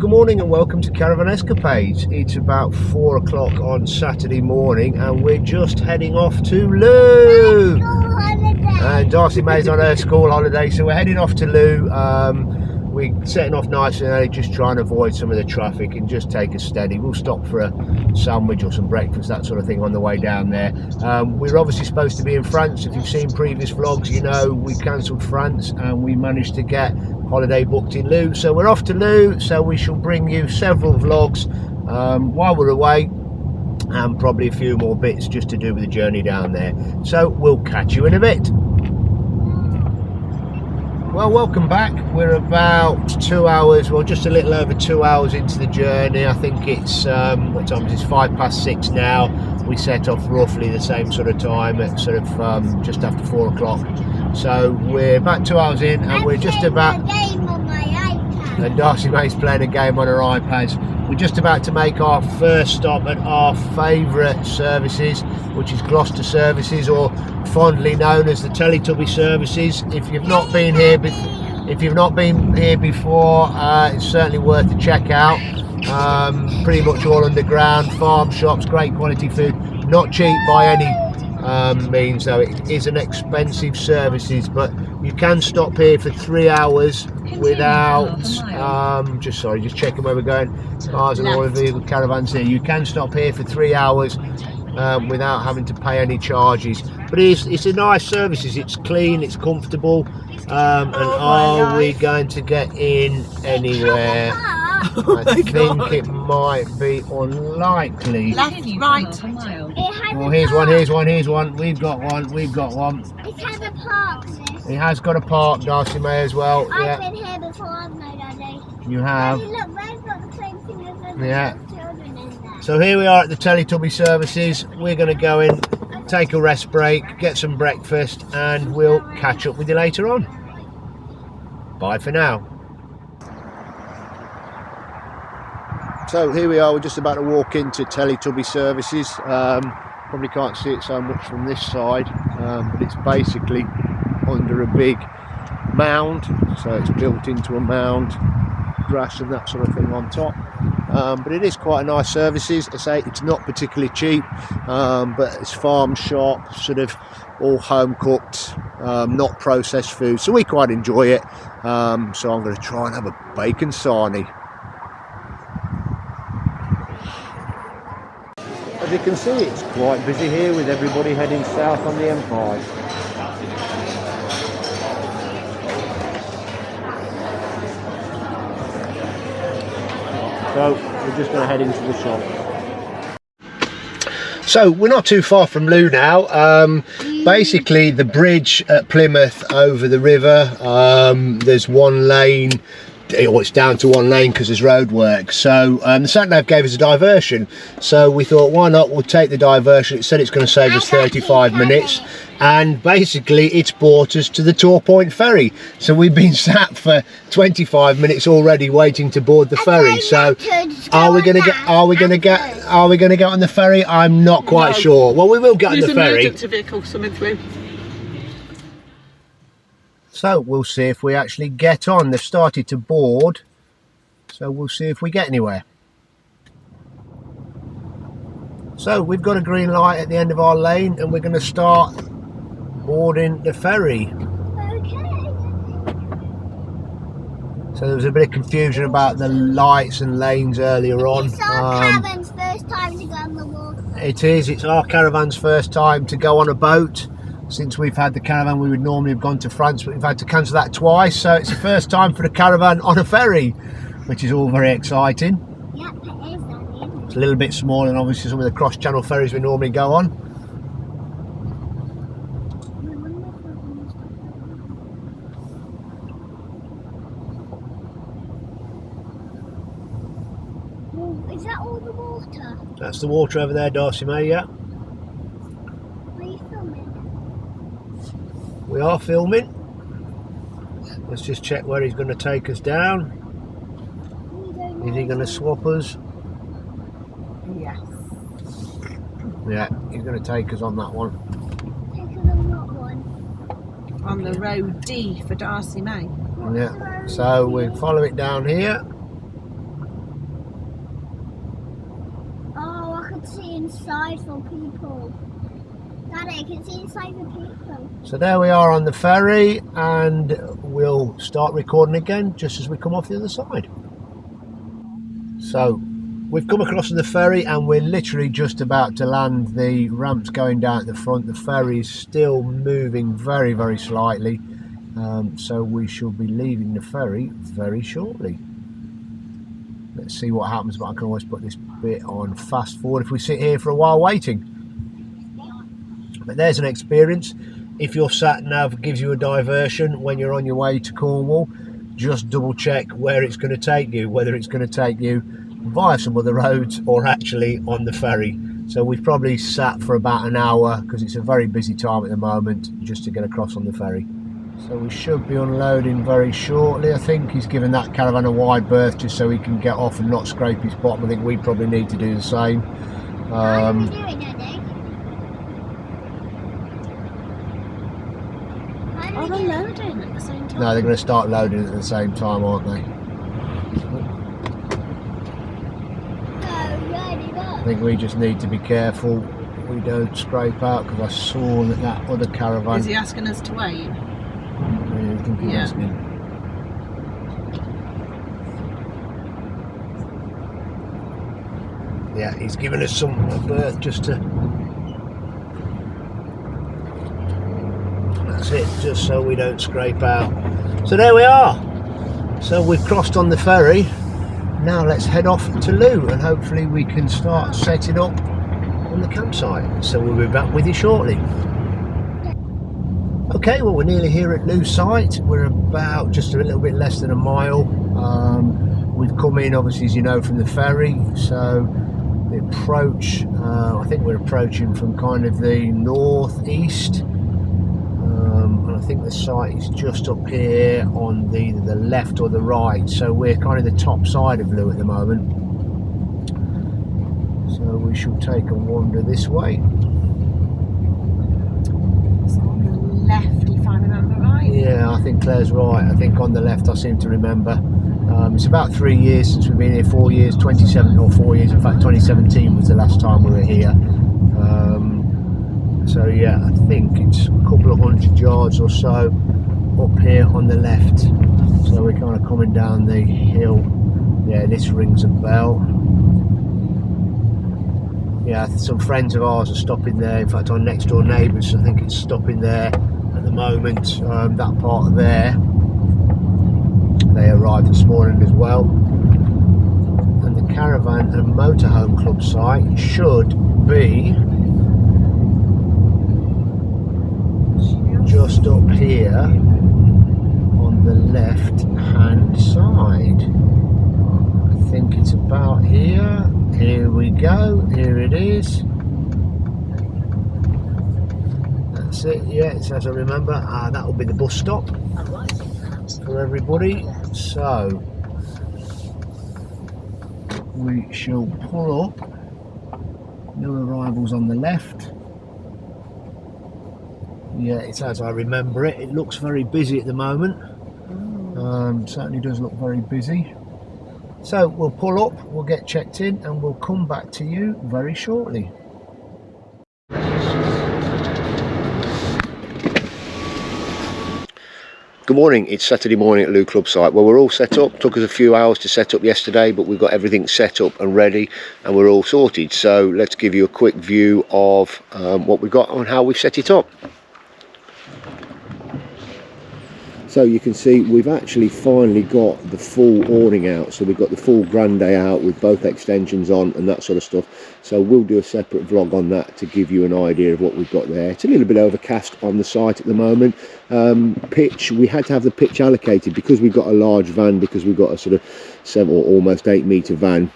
good morning and welcome to Caravan Escapades. It's about 4 o'clock on Saturday morning and we're just heading off to Looe. And Darcy May's on her school holiday, so we're heading off to Looe. We're setting off nice and early, just trying to avoid some of the traffic and just take it steady. We'll stop for a sandwich or some breakfast, that sort of thing, on the way down there. We're obviously supposed to be in France. If you've seen previous vlogs, you know we cancelled France and we managed to get holiday booked in Looe. So we're off to Looe, so we shall bring you several vlogs while we're away, and probably a few more bits just to do with the journey down there. So we'll catch you in a bit. Well, welcome back. We're about 2 hours, well, just a little over 2 hours into the journey. I think it's what time is it? It's 6:05 now. We set off roughly the same sort of time at sort of just after 4 o'clock. So we're about 2 hours in, and we're just about. And Darcy May's playing a game on her iPad. We're just about to make our first stop at our favourite services, which is Gloucester Services, or fondly known as the Teletubby Services. If you've not been here, before, it's certainly worth a check out. Pretty much all underground, farm shops, great quality food, not cheap by any means though. It is an expensive services, but you can stop here for 3 hours without just checking where we're going. Cars and all of the caravans here. You can stop here for 3 hours without having to pay any charges. But it's a nice services. It's clean, it's comfortable, and are we going to get in anywhere? I think it might be unlikely. Left, right. Well, here's one. We've got one. It has a park. It has got a park, Darcy May, as well. I've been here before, haven't I, Daddy? You have. Daddy, look, they've got the same thing as the children in there. So here we are at the Teletubby Services. We're going to go in, take a rest break, get some breakfast, and we'll catch up with you later on. Bye for now. So here we are, we're just about to walk into Teletubby Services. Probably can't see it so much from this side, but it's basically under a big mound, so it's built into a mound, grass and that sort of thing on top. But it is quite a nice services. I say it's not particularly cheap, but it's farm shop, sort of all home cooked, not processed food, so we quite enjoy it. So I'm going to try and have a bacon sarnie. As you can see, it's quite busy here with everybody heading south on the M5. So we're just going to head into the shop. So we're not too far from Looe now. Basically the bridge at Plymouth over the river, there's one lane. It's down to one lane because there's road work. So the sat-nav gave us a diversion, so we thought, why not, we'll take the diversion. It said it's going to save us 35 minutes, and basically it's brought us to the Tor Point ferry. So we've been sat for 25 minutes already waiting to board the ferry. So are we going to get on the ferry? I'm not quite sure. Well, we will get on the ferry. Emergency vehicle coming through. So we'll see if we actually get on. They've started to board, so we'll see if we get anywhere. So we've got a green light at the end of our lane and we're going to start boarding the ferry. Okay. So there was a bit of confusion about the lights and lanes earlier on. It's our caravan's first time to go on the water. It is. It's our caravan's first time to go on a boat. Since we've had the caravan, we would normally have gone to France, but we've had to cancel that twice. So it's the first time for the caravan on a ferry, which is all very exciting. Yep, it is, Daddy. It's a little bit smaller than obviously some of the cross-channel ferries we normally go on. Is that all the water? That's the water over there, Darcy May, yeah. Are you filming? We are filming. Let's just check where he's going to take us down. Is he going to swap us? Yes. Yeah, he's going to take us on that one. Take us on that one. On the road D for Darcy May. Yeah, so we'll follow it down here. see inside for people. Daddy, I can see inside for people. So there we are on the ferry, and we'll start recording again just as we come off the other side. So we've come across the ferry and we're literally just about to land. The ramp's going down at the front. The ferry is still moving very, very slightly. So we shall be leaving the ferry very shortly. Let's see what happens, but I can always put this bit on fast forward if we sit here for a while waiting. But there's an experience. If your sat nav gives you a diversion when you're on your way to Cornwall, just double check where it's going to take you, whether it's going to take you via some other roads or actually on the ferry. So we've probably sat for about an hour because it's a very busy time at the moment just to get across on the ferry. So we should be unloading very shortly. I think he's given that caravan a wide berth just so he can get off and not scrape his bottom. I think we probably need to do the same. How do we do it, Daddy? Are they loading at the same time? No, they're going to start loading at the same time, aren't they? I think we just need to be careful we don't scrape out, because I saw that other caravan. Is he asking us to wait? I think he's asking. Yeah, he's given us a berth just to. That's it, just so we don't scrape out. So there we are. So we've crossed on the ferry. Now let's head off to Looe and hopefully we can start setting up on the campsite. So we'll be back with you shortly. Okay, well, we're nearly here at Looe site. We're about just a little bit less than a mile. We've come in, obviously, as you know, from the ferry. So the approach, I think we're approaching from kind of the northeast. And I think the site is just up here on the left or the right. So we're kind of the top side of Looe at the moment. So we shall take a wander this way. Left, if I remember right. Yeah, I think Claire's right. I think on the left I seem to remember. It's about 3 years since we've been here, 4 years, 27 or 4 years, in fact 2017 was the last time we were here. So yeah, I think it's a couple of 100 yards or so up here on the left. So we're kind of coming down the hill. Yeah, this rings a bell. Yeah, some friends of ours are stopping there. In fact, our next door neighbours, I think it's stopping there at the moment. That part of there, they arrived this morning as well. And the Caravan and Motorhome Club site should be just up here on the left hand side. I think it's about here. Here we go, here it is. That's it, yeah, it's as I remember. That will be the bus stop for everybody. So we shall pull up. New arrivals on the left. Yeah, it's as I remember it. It looks very busy at the moment. Certainly does look very busy. So we'll pull up, we'll get checked in, and we'll come back to you very shortly. Good morning, it's Saturday morning at Looe Club site. Well, we're all set up. Took us a few hours to set up yesterday, but we've got everything set up and ready and we're all sorted. So let's give you a quick view of what we've got and how we've set it up. So you can see we've actually finally got the full awning out. So we've got the full grande out with both extensions on and that sort of stuff. So we'll do a separate vlog on that to give you an idea of what we've got there. It's a little bit overcast on the site at the moment. Pitch, we had to have the pitch allocated because we've got a large van, because we've got a sort of 7 or almost 8 metre van.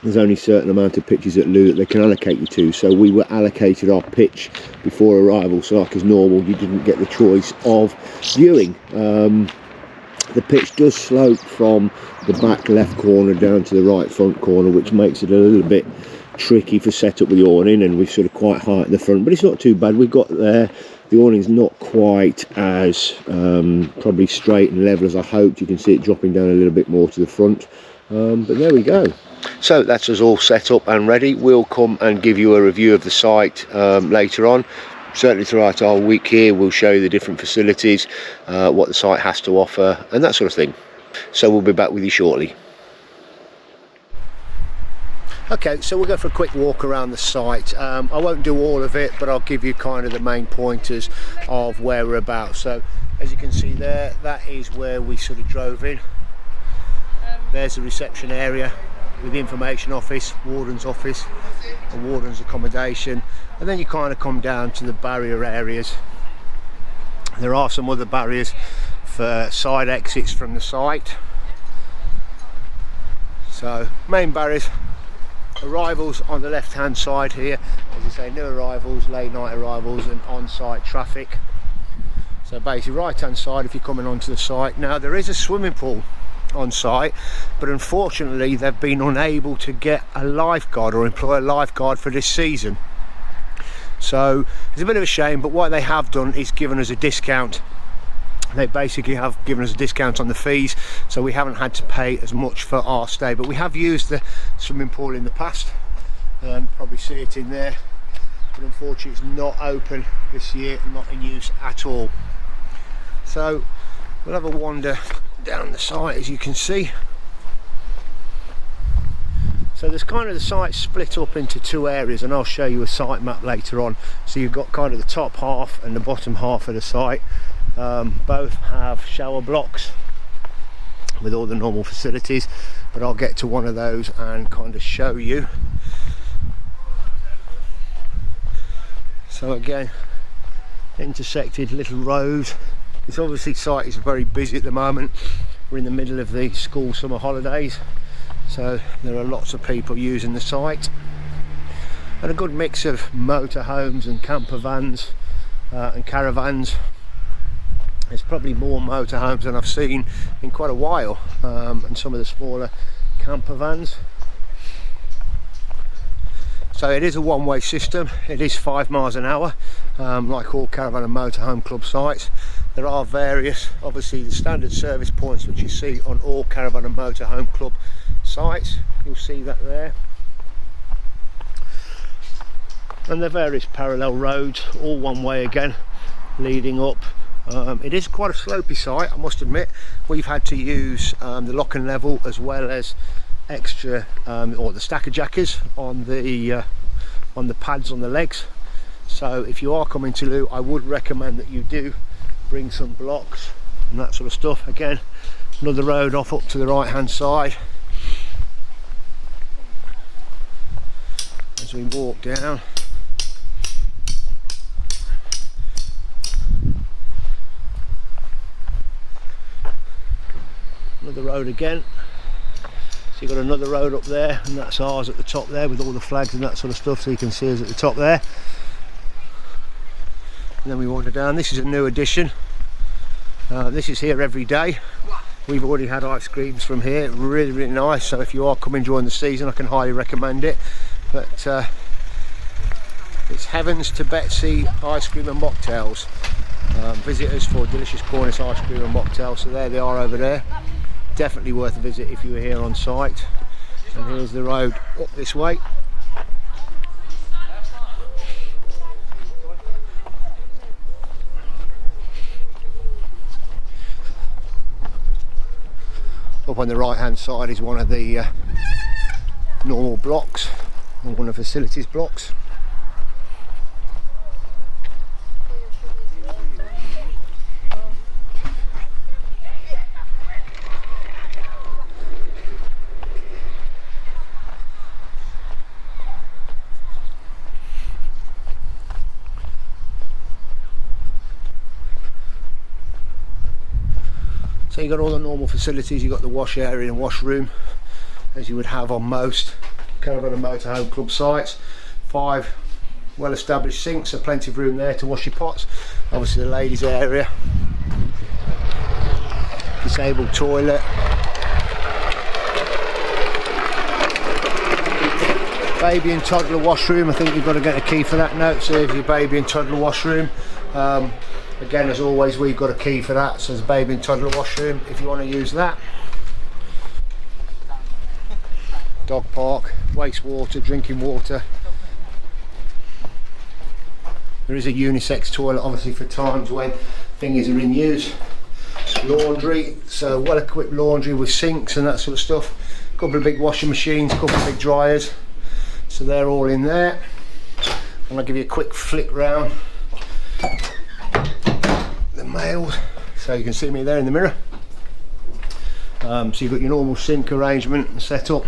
There's only a certain amount of pitches at Looe that they can allocate you to, so we were allocated our pitch before arrival. So like as normal, you didn't get the choice of viewing. The pitch does slope from the back left corner down to the right front corner, which makes it a little bit tricky for setup with the awning, and we're sort of quite high at the front, but it's not too bad. We've got there, the awning's not quite as probably straight and level as I hoped. You can see it dropping down a little bit more to the front, but there we go. So that's us all set up and ready. We'll come and give you a review of the site later on. Certainly throughout our week here, we'll show you the different facilities, what the site has to offer and that sort of thing. So we'll be back with you shortly. Okay, so we'll go for a quick walk around the site. I won't do all of it, but I'll give you kind of the main pointers of where we're about. So as you can see there, that is where we sort of drove in. There's the reception area with the information office, warden's office, and warden's accommodation, and then you kind of come down to the barrier areas. There are some other barriers for side exits from the site. So main barriers, arrivals on the left hand side here, as I say, new arrivals, late night arrivals and on-site traffic. So basically right hand side if you're coming onto the site. Now there is a swimming pool on site, but unfortunately they've been unable to get a lifeguard or employ a lifeguard for this season. So it's a bit of a shame, but what they have done is given us a discount. They basically have given us a discount on the fees, so we haven't had to pay as much for our stay. But we have used the swimming pool in the past, and probably see it in there, but unfortunately it's not open this year, not in use at all. So we'll have a wander down the site, as you can see. So there's kind of the site split up into two areas, and I'll show you a site map later on. So you've got kind of the top half and the bottom half of the site. Both have shower blocks with all the normal facilities, but I'll get to one of those and kind of show you. So again, intersected little roads. This obviously site is very busy at the moment. We're in the middle of the school summer holidays, so there are lots of people using the site, and a good mix of motorhomes and camper vans and caravans. There's probably more motorhomes than I've seen in quite a while, and some of the smaller camper vans. So it is a one-way system. It is 5 miles an hour, like all caravan and motorhome club sites. There are various, obviously the standard service points which you see on all caravan and motorhome club sites. You'll see that there. And there are various parallel roads, all one way again, leading up. It is quite a slopey site, I must admit. We've had to use the lock and level as well as extra or the stacker jackers on the pads on the legs. So if you are coming to Looe, I would recommend that you do bring some blocks and that sort of stuff. Again, another road off up to the right hand side as we walk down. Another road again. So you've got another road up there, and that's ours at the top there with all the flags and that sort of stuff, so you can see us at the top there. And then we wander down. This is a new addition. This is here every day. We've already had ice creams from here, really, really nice. So if you are coming during the season, I can highly recommend it. But it's Heavens to Betsy ice cream and mocktails. Visitors for delicious Cornish ice cream and mocktails. So there they are over there. Definitely worth a visit if you were here on site. And here's the road up this way. Up on the right hand side is one of the normal blocks, or one of the facilities blocks. So you've got all the normal facilities. You've got the wash area and washroom, as you would have on most caravan and motorhome club sites. 5 well established sinks, so plenty of room there to wash your pots. Obviously the ladies area, disabled toilet, baby and toddler washroom. I think you've got to get a key for that. Note, so if your baby and toddler washroom. Again, as always, we've got a key for that, so there's a baby and toddler washroom if you want to use that. dog park, wastewater, drinking water. There is a unisex toilet obviously for times when things are in use. Laundry, so well equipped laundry with sinks and that sort of stuff. A couple of big washing machines, a couple of big dryers, so they're all in there. And I'll give you a quick flick round the mails so you can see me there in the mirror. So you've got your normal sink arrangement and setup,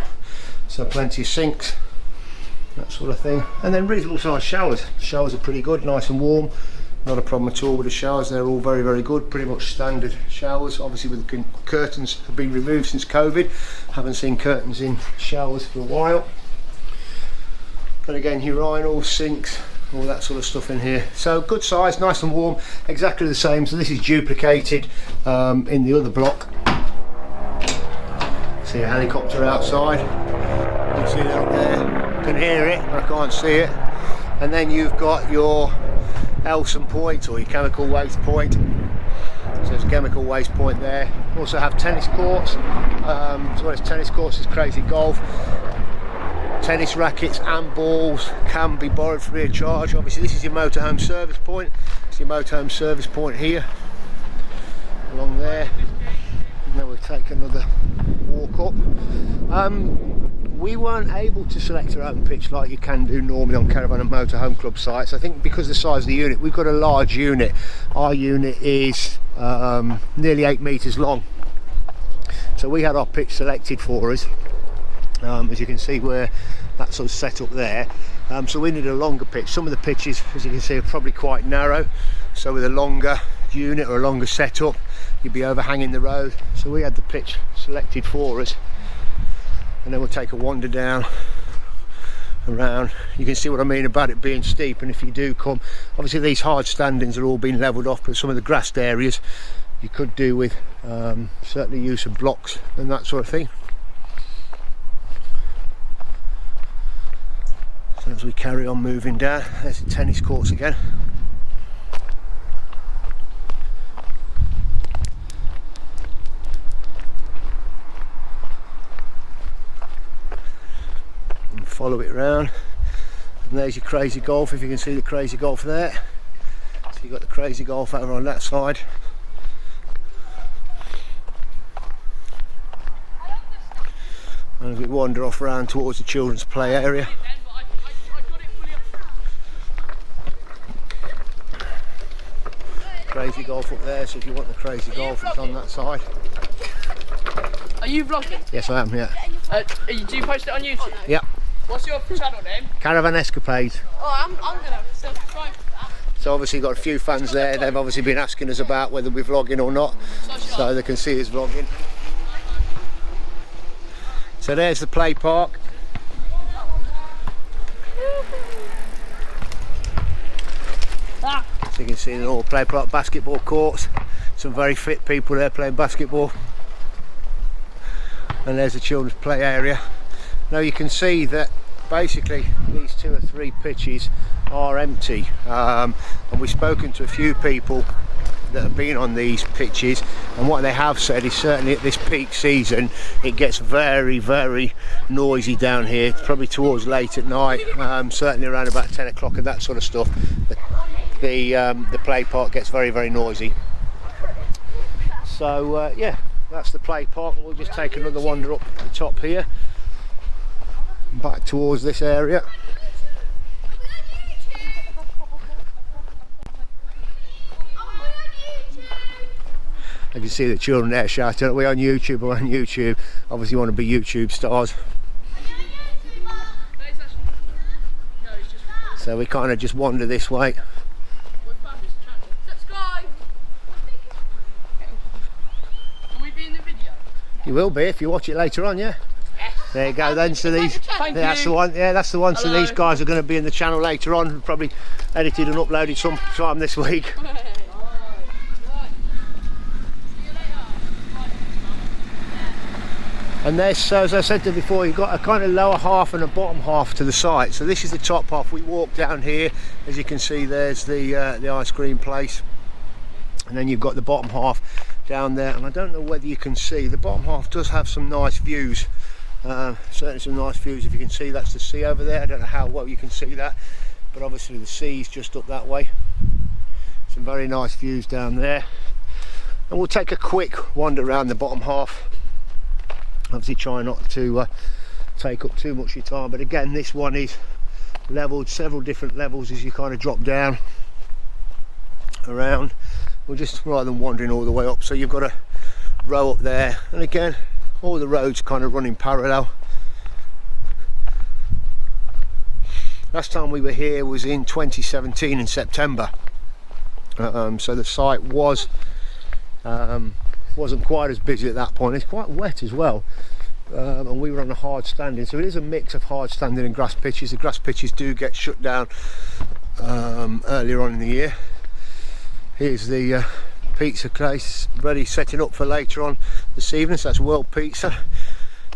so plenty of sinks, that sort of thing, and then reasonable sized showers. Showers are pretty good, nice and warm, not a problem at all with the showers. They're all very, very good, pretty much standard showers. Obviously with the curtains have been removed since COVID, haven't seen curtains in showers for a while. But again, urinals, sinks, all that sort of stuff in here. So good size, nice and warm, exactly the same. So this is duplicated in the other block. See a helicopter outside, you can see it up there, you can hear it but I can't see it. And then you've got your Elson point, or your chemical waste point. So there's a chemical waste point there. Also have tennis courts, as well as tennis courts there's crazy golf. Tennis rackets and balls can be borrowed free of charge. Obviously this is your motorhome service point. It's your motorhome service point here, along there. And then we'll take another walk up. We weren't able to select our own pitch like you can do normally on caravan and motorhome club sites. I think because of the size of the unit, we've got a large unit. Our unit is nearly 8 metres long. So we had our pitch selected for us. As you can see where that sort of set up there. So we need a longer pitch. Some of the pitches, as you can see, are probably quite narrow. So with a longer unit or a longer setup, you'd be overhanging the road. So we had the pitch selected for us. And then we'll take a wander down around. You can see what I mean about it being steep, and if you do come, obviously these hard standings are all being levelled off, but some of the grassed areas you could do with certainly use of blocks and that sort of thing. So as we carry on moving down, there's the tennis courts again. Follow it round, and there's your crazy golf, if you can see the crazy golf there. So you've got the crazy golf over on that side. And as we wander off around towards the children's play area. Crazy golf up there, so if you want the crazy golf, it's on that side. Are you vlogging? Yes, I am, yeah. Do you post it on YouTube? Yep. What's your channel name? Caravan Escapades. Oh, I'm gonna subscribe to that. So obviously got a few fans there. They've obviously been asking us about whether we're vlogging or not, so they can see us vlogging. So there's the play park. So you can see the all play park, basketball courts. Some very fit people there playing basketball. And there's the children's play area. Now you can see that basically these 2 or 3 pitches are empty, and we've spoken to a few people that have been on these pitches, and what they have said is certainly at this peak season it gets very, very noisy down here, probably towards late at night, certainly around about 10 o'clock and that sort of stuff. The play park gets very, very noisy. So yeah, that's the play park. We'll just take another wander up the top here, back towards this area. I can see the children there shouting, "Are we on YouTube? We're on YouTube." Obviously you want to be YouTube stars. So we kind of just wander this way. Subscribe! Can we be in the video? You will be if you watch it later on, yeah? Yes. There you go then, so these, that's the one, yeah, that's the one. So these guys are going to be in the channel later on, probably edited and uploaded sometime this week. And there's, so as I said to you before, you've got a kind of lower half and a bottom half to the site. So this is the top half. We walk down here, as you can see, there's the ice cream place, and then you've got the bottom half down there. And I don't know whether you can see, the bottom half does have some nice views Certainly some nice views. If you can see, that's the sea over there. I don't know how well you can see that, but obviously the sea's just up that way. Some very nice views down there, and we'll take a quick wander around the bottom half. Obviously try not to take up too much of your time, but again, this one is leveled, several different levels as you kind of drop down around. We're just, rather than wandering all the way up, so you've got a row up there, and again all the roads kind of run in parallel. Last time we were here was in 2017 in September, so the site wasn't quite as busy at that point. It's quite wet as well, and we were on a hard standing, so it is a mix of hard standing and grass pitches. The grass pitches do get shut down earlier on in the year. Here's the pizza place ready, setting up for later on this evening. So that's World Pizza.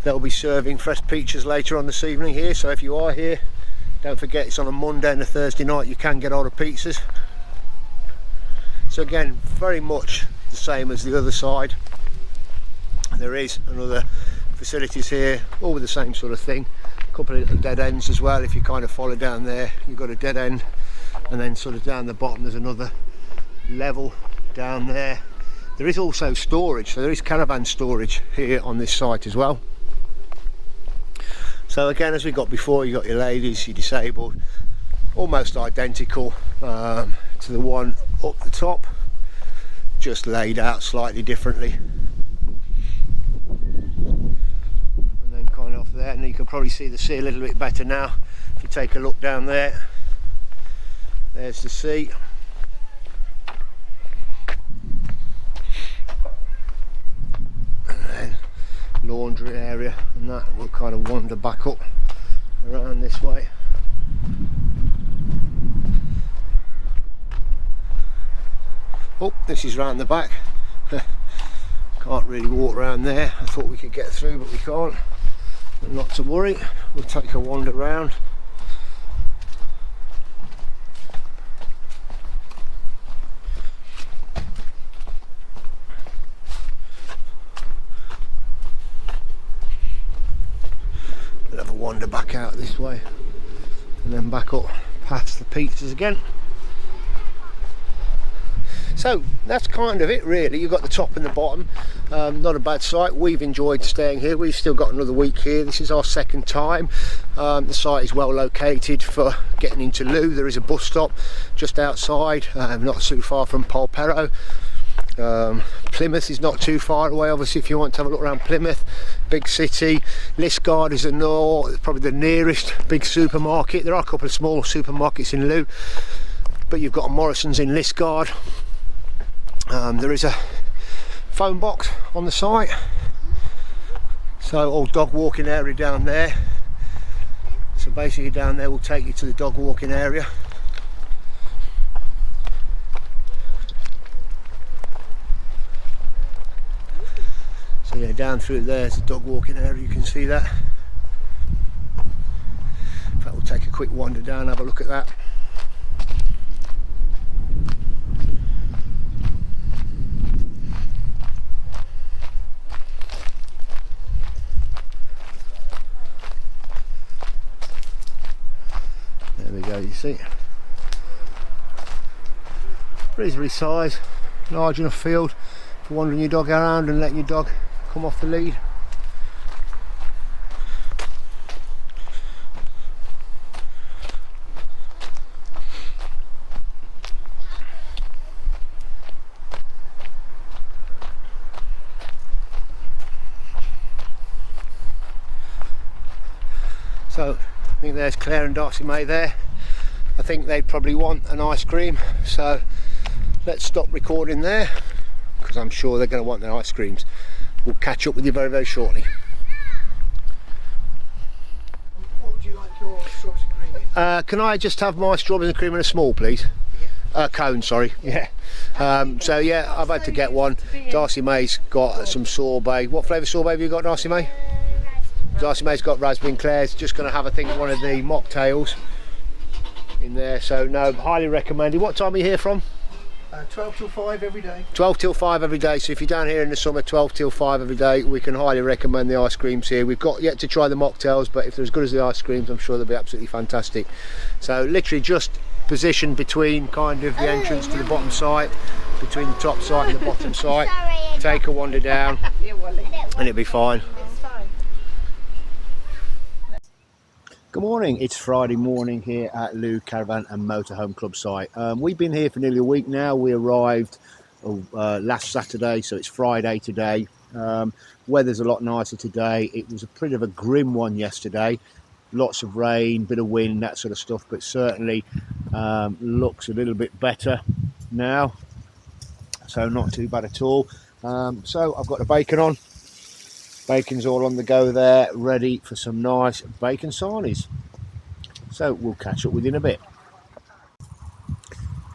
They'll be serving fresh pizzas later on this evening here, so if you are here, don't forget it's on a Monday and a Thursday night. You can get all the pizzas. So again, very much the same as the other side. There is another facilities here, all with the same sort of thing. A couple of little dead ends as well. If you kind of follow down there, you've got a dead end, and then sort of down the bottom there's another level down there. There is also storage, so there is caravan storage here on this site as well. So again, as we got before, you got your ladies, your disabled, almost identical to the one up the top, just laid out slightly differently. And then kind of off there, and you can probably see the sea a little bit better now if you take a look down there. There's the sea. And then laundry area, and that will kind of wander back up around this way. Oh, this is round the back. Can't really walk around there. I thought we could get through, but we can't. But not to worry, we'll take a wander round. We'll have a wander back out this way, and then back up past the pizzas again. So that's kind of it really. You've got the top and the bottom. Not a bad site. We've enjoyed staying here. We've still got another week here. This is our second time. The site is well located for getting into Looe. There is a bus stop just outside, not too far from Polperro. Plymouth is not too far away, obviously, if you want to have a look around Plymouth. Big city. Liskeard is probably the nearest big supermarket. There are a couple of small supermarkets in Looe, but you've got a Morrison's in Liskeard. There is a phone box on the site, so old dog walking area down there. So basically down there will take you to the dog walking area. So yeah, down through there's the dog walking area, you can see that. In fact, we'll take a quick wander down, have a look at that. There we go, you see. Reasonably sized, large enough field for wandering your dog around and letting your dog come off the lead. So I think there's Claire and Darcy May there. I think they'd probably want an ice cream, so let's stop recording there because I'm sure they're going to want their ice creams. We'll catch up with you very, very shortly. What would you like your strawberries and cream in? Can I just have my strawberries and cream in a small, please? Yeah. Cone, sorry. Yeah. So yeah, I've had to get one. Darcy May's got some sorbet. What flavour sorbet have you got, Darcy May? Darcy May's got raspberry, and Claire's just going to have, I think, one of the mocktails in there. So no, highly recommended. What time are you here from? 12 till 5 every day. 12 till 5 every day, so if you're down here in the summer, 12 till 5 every day, we can highly recommend the ice creams here. We've got yet to try the mocktails, but if they're as good as the ice creams, I'm sure they'll be absolutely fantastic. So literally just positioned between kind of the entrance to the bottom site, between the top site and the bottom site. Take a wander down and it'll be fine. Good morning, it's Friday morning here at Looe Caravan and Motorhome Club site. We've been here for nearly a week now. We arrived last Saturday, so it's Friday today. Weather's a lot nicer today. It was a bit of a grim one yesterday. Lots of rain, bit of wind, that sort of stuff, but certainly looks a little bit better now. So not too bad at all. So I've got the bacon on. Bacon's all on the go there, ready for some nice bacon sarnies. So we'll catch up with you in a bit.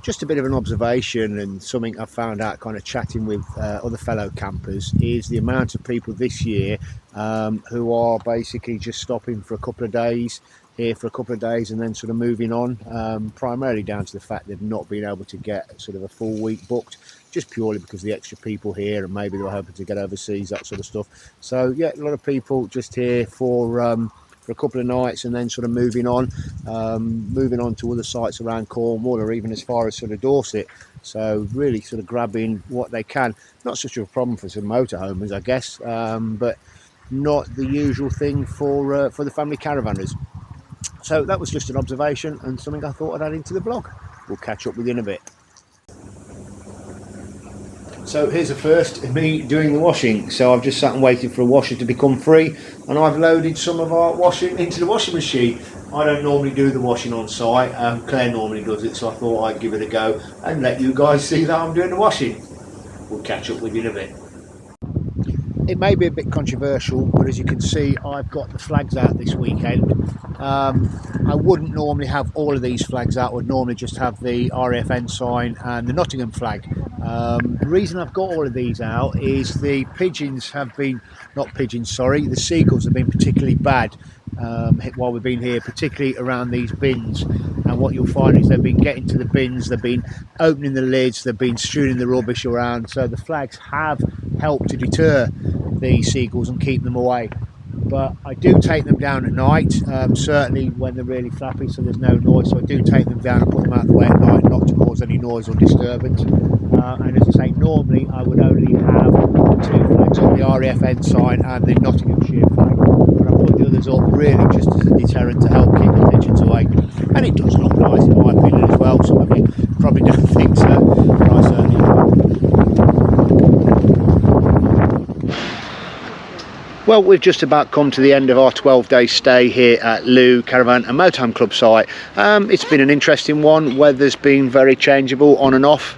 Just a bit of an observation and something I've found out kind of chatting with other fellow campers is the amount of people this year who are basically just stopping for a couple of days, here for a couple of days and then sort of moving on, primarily down to the fact they've not been able to get sort of a full week booked, just purely because of the extra people here and maybe they were hoping to get overseas, that sort of stuff. So yeah, a lot of people just here for a couple of nights and then sort of moving on to other sites around Cornwall or even as far as sort of Dorset. So really sort of grabbing what they can. Not such a problem for some motorhomers, I guess, but not the usual thing for the family caravanners. So that was just an observation and something I thought I'd add into the blog. We'll catch up with you in a bit. So here's the first of me doing the washing. So I've just sat and waited for a washer to become free and I've loaded some of our washing into the washing machine. I don't normally do the washing on site, Claire normally does it, so I thought I'd give it a go and let you guys see that I'm doing the washing. We'll catch up with you in a bit. It may be a bit controversial, but as you can see, I've got the flags out this weekend. I wouldn't normally have all of these flags out. I would normally just have the RAFN sign and the Nottingham flag. The reason I've got all of these out is the pigeons have been, the seagulls have been particularly bad while we've been here, particularly around these bins. And what you'll find is they've been getting to the bins, they've been opening the lids, they've been strewing the rubbish around. So the flags have helped to deter the seagulls and keep them away. But I do take them down at night, certainly when they're really flappy so there's no noise, so I do take them down and put them out of the way at night, not to cause any noise or disturbance. And as I say, normally I would only have the two flags on, the RAFN sign and the Nottinghamshire flag, but I put the others up really just as a deterrent to help keep the pigeons away. And it does look nice in my opinion as well. Some of you probably don't think so, but I certainly do. Well, we've just about come to the end of our 12-day stay here at Looe Caravan and Motorhome Club site. It's been an interesting one. Weather's been very changeable on and off.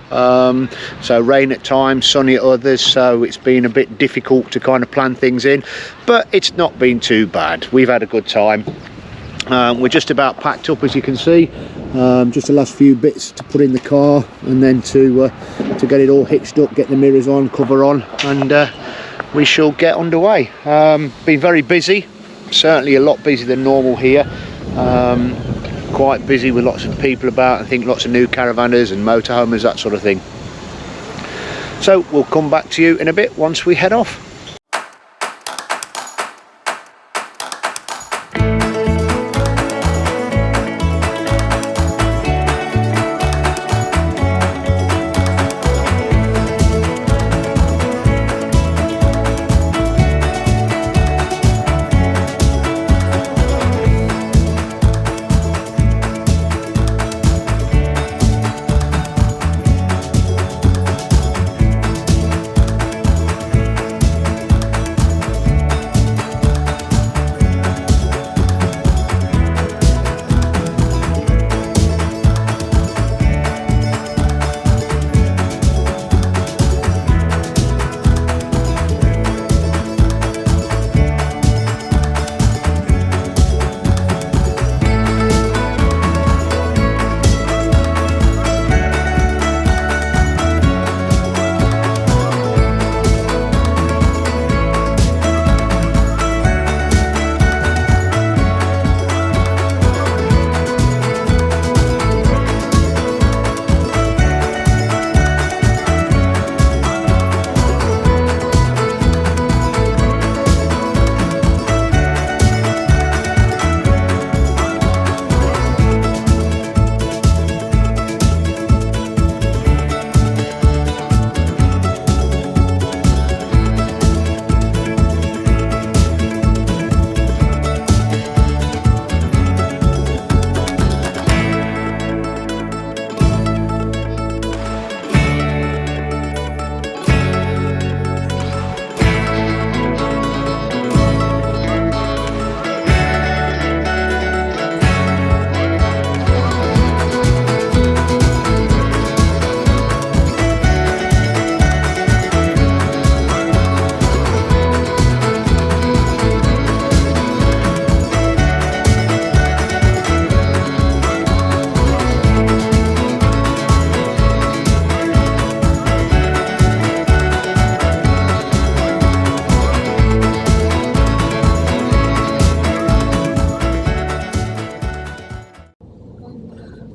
So rain at times, sunny at others. So it's been a bit difficult to kind of plan things in, but it's not been too bad. We've had a good time. We're just about packed up, as you can see. Just the last few bits to put in the car and then to get it all hitched up, get the mirrors on, cover on, and we shall get underway. Been very busy, certainly a lot busier than normal here. Quite busy with lots of people about, I think lots of new caravanners and motorhomers, that sort of thing. So we'll come back to you in a bit once we head off.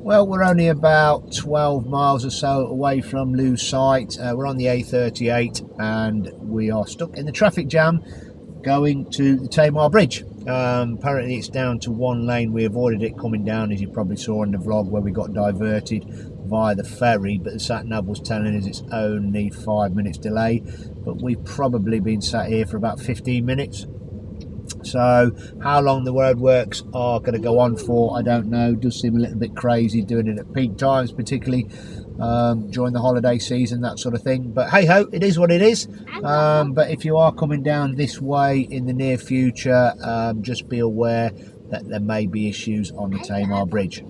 Well, we're only about 12 miles or so away from Looe's site. We're on the A38 and we are stuck in the traffic jam going to the Tamar Bridge. Apparently it's down to one lane. We avoided it coming down, as you probably saw in the vlog, where we got diverted via the ferry, but the sat nav was telling us it's only 5 minutes delay, but we've probably been sat here for about 15 minutes. So how long the roadworks are going to go on for, I don't know. It does seem a little bit crazy doing it at peak times, particularly during the holiday season, that sort of thing. But hey ho, it is what it is. But if you are coming down this way in the near future, just be aware that there may be issues on the Tamar Bridge.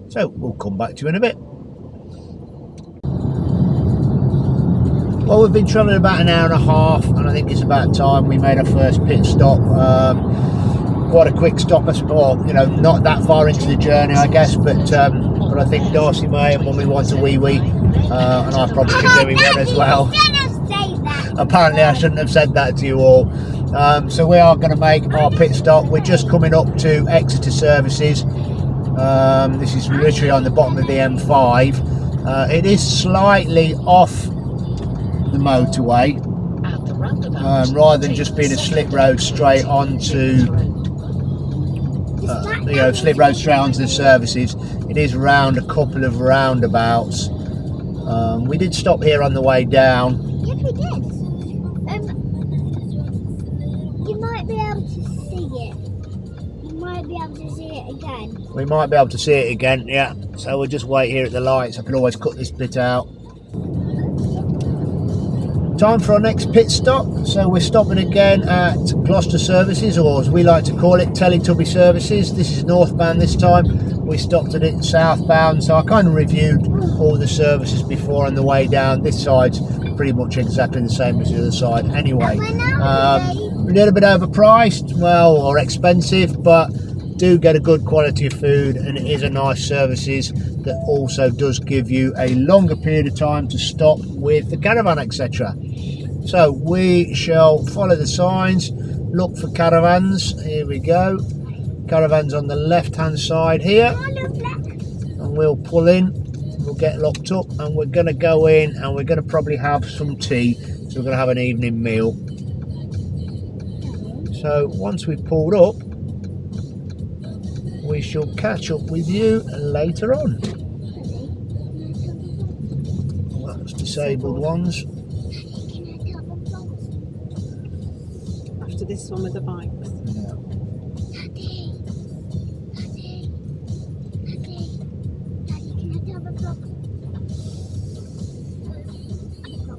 So we'll come back to you in a bit. Well, we've been travelling about an hour and a half, and I think it's about time we made our first pit stop. Quite a quick stop, or you know, not that far into the journey, I guess. But I think Darcy May and Mummy wants a wee wee, and I probably could do me one as well. Apparently, I shouldn't have said that to you all. So we are going to make our pit stop. We're just coming up to Exeter services. This is literally on the bottom of the M5. It is slightly off the motorway, rather than just being a slip road straight onto slip road straight onto the services. It is round a couple of roundabouts. We did stop here on the way down. Yes, we did. You might be able to see it. You might be able to see it again. We might be able to see it again, yeah. So we'll just wait here at the lights. I can always cut this bit out. Time for our next pit stop. So we're stopping again at Gloucester Services, or as we like to call it, Teletubby Services. This is northbound this time. We stopped at it southbound, so I kind of reviewed all the services before on the way down. This side's pretty much exactly the same as the other side anyway. A little bit overpriced, well, or expensive, but do get a good quality of food, and it is a nice services that also does give you a longer period of time to stop with the caravan, etc. So we shall follow the signs, look for caravans. Here we go, caravans on the left hand side here, and we'll pull in, we'll get locked up, and we're going to go in and we're going to probably have some tea, so we're going to have an evening meal. So once we've pulled up, we shall catch up with you later on. That's disabled ones. After this one with the bikes.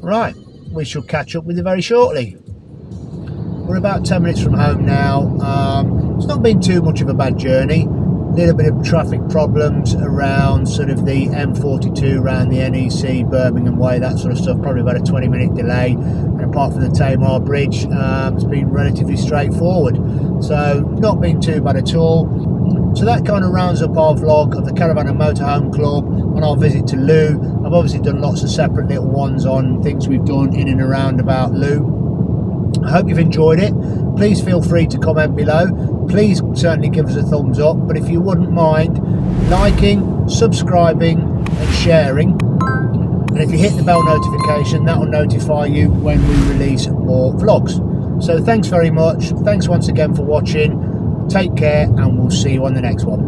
Right, we shall catch up with you very shortly. We're about 10 minutes from home now. It's not been too much of a bad journey. A little bit of traffic problems around sort of the M42, around the NEC, Birmingham way, that sort of stuff. Probably about a 20-minute delay. And apart from the Tamar Bridge, it's been relatively straightforward. So not been too bad at all. So that kind of rounds up our vlog of the Caravan and Motorhome Club on our visit to Looe. I've obviously done lots of separate little ones on things we've done in and around about Looe. I hope you've enjoyed it. Please feel free to comment below. Please certainly give us a thumbs up, but if you wouldn't mind liking, subscribing and sharing, and if you hit the bell notification, that will notify you when we release more vlogs. So thanks very much. Thanks once again for watching. Take care, and we'll see you on the next one.